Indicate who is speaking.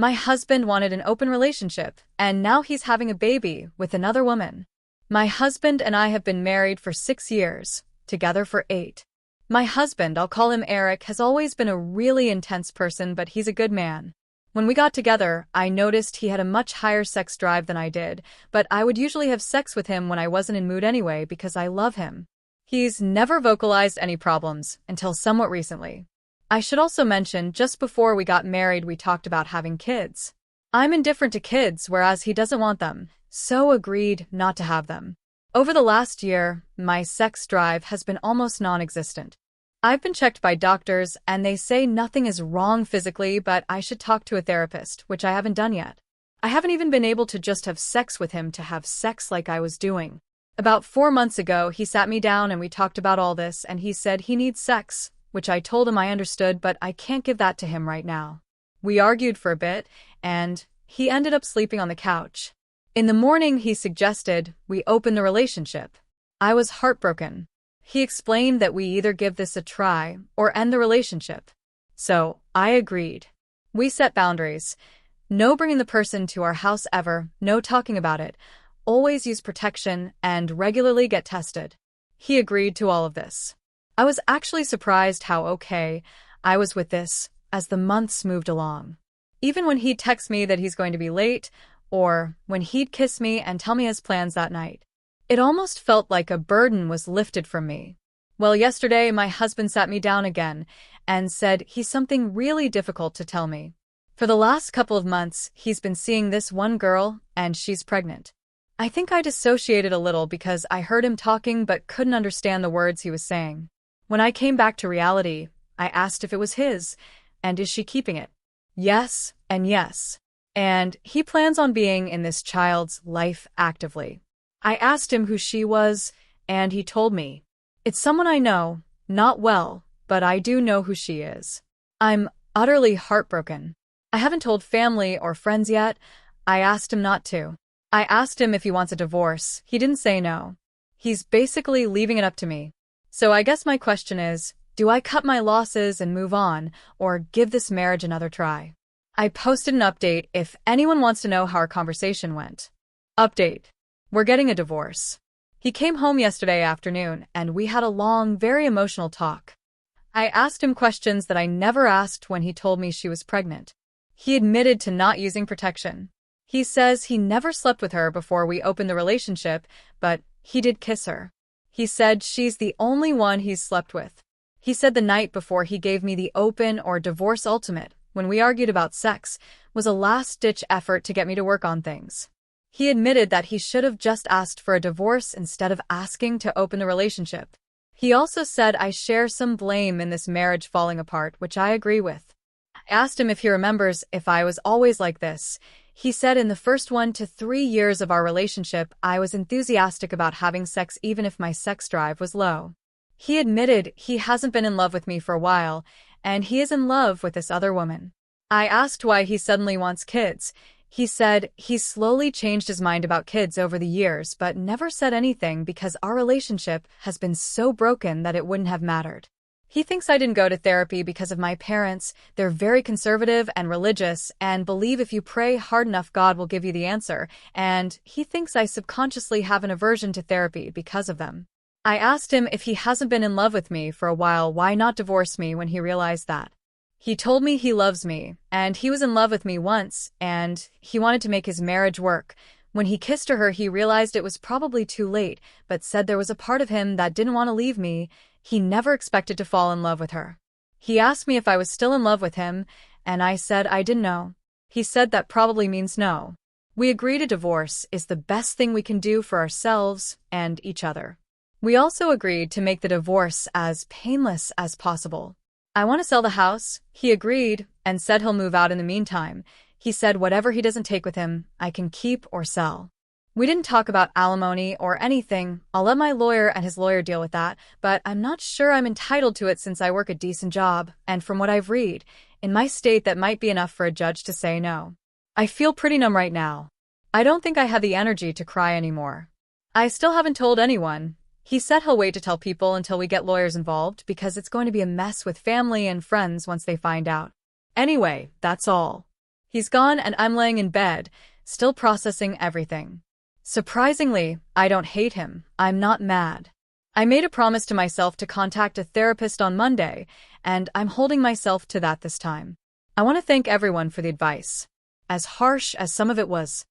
Speaker 1: My husband wanted an open relationship, and now he's having a baby with another woman. My husband and I have been married for 6 years, together for 8. My husband, I'll call him Eric, has always been a really intense person, but he's a good man. When we got together, I noticed he had a much higher sex drive than I did, but I would usually have sex with him when I wasn't in mood anyway because I love him. He's never vocalized any problems, until somewhat recently. I should also mention, just before we got married we talked about having kids. I'm indifferent to kids, whereas he doesn't want them, so agreed not to have them. Over the last year, my sex drive has been almost non-existent. I've been checked by doctors, and they say nothing is wrong physically, but I should talk to a therapist, which I haven't done yet. I haven't even been able to just have sex with him to have sex like I was doing. About 4 months ago, he sat me down and we talked about all this, and he said he needs sex, which I told him I understood, but I can't give that to him right now. We argued for a bit, and he ended up sleeping on the couch. In the morning, he suggested we open the relationship. I was heartbroken. He explained that we either give this a try or end the relationship. So, I agreed. We set boundaries. No bringing the person to our house ever, no talking about it, always use protection, and regularly get tested. He agreed to all of this. I was actually surprised how okay I was with this as the months moved along. Even when he'd text me that he's going to be late, or when he'd kiss me and tell me his plans that night, it almost felt like a burden was lifted from me. Well, yesterday my husband sat me down again and said he's something really difficult to tell me. For the last couple of months, he's been seeing this one girl, and she's pregnant. I think I dissociated a little because I heard him talking but couldn't understand the words he was saying. When I came back to reality, I asked if it was his, and is she keeping it? Yes, and yes. And he plans on being in this child's life actively. I asked him who she was, and he told me. It's someone I know, not well, but I do know who she is. I'm utterly heartbroken. I haven't told family or friends yet. I asked him not to. I asked him if he wants a divorce. He didn't say no. He's basically leaving it up to me. So I guess my question is, do I cut my losses and move on, or give this marriage another try? I posted an update if anyone wants to know how our conversation went. Update. We're getting a divorce. He came home yesterday afternoon, and we had a long, very emotional talk. I asked him questions that I never asked when he told me she was pregnant. He admitted to not using protection. He says he never slept with her before we opened the relationship, but he did kiss her. He said she's the only one he's slept with. He said the night before he gave me the open or divorce ultimate, when we argued about sex, was a last-ditch effort to get me to work on things. He admitted that he should have just asked for a divorce instead of asking to open the relationship. He also said I share some blame in this marriage falling apart, which I agree with. I asked him if he remembers if I was always like this. He said in the first 1 to 3 years of our relationship, I was enthusiastic about having sex even if my sex drive was low. He admitted he hasn't been in love with me for a while, and he is in love with this other woman. I asked why he suddenly wants kids. He said he's slowly changed his mind about kids over the years, but never said anything because our relationship has been so broken that it wouldn't have mattered. He thinks I didn't go to therapy because of my parents. They're very conservative and religious and believe if you pray hard enough, God will give you the answer, and he thinks I subconsciously have an aversion to therapy because of them. I asked him if he hasn't been in love with me for a while, why not divorce me when he realized that. He told me he loves me, and he was in love with me once, and he wanted to make his marriage work. When he kissed her, he realized it was probably too late, but said there was a part of him that didn't want to leave me. He never expected to fall in love with her. He asked me if I was still in love with him, and I said I didn't know. He said that probably means no. We agreed a divorce is the best thing we can do for ourselves and each other. We also agreed to make the divorce as painless as possible. I want to sell the house. He agreed and said he'll move out in the meantime. He said whatever he doesn't take with him, I can keep or sell. We didn't talk about alimony or anything. I'll let my lawyer and his lawyer deal with that, but I'm not sure I'm entitled to it since I work a decent job, and from what I've read, in my state that might be enough for a judge to say no. I feel pretty numb right now. I don't think I have the energy to cry anymore. I still haven't told anyone. He said he'll wait to tell people until we get lawyers involved because it's going to be a mess with family and friends once they find out. Anyway, that's all. He's gone and I'm laying in bed, still processing everything. Surprisingly, I don't hate him. I'm not mad. I made a promise to myself to contact a therapist on Monday, and I'm holding myself to that this time. I want to thank everyone for the advice. As harsh as some of it was,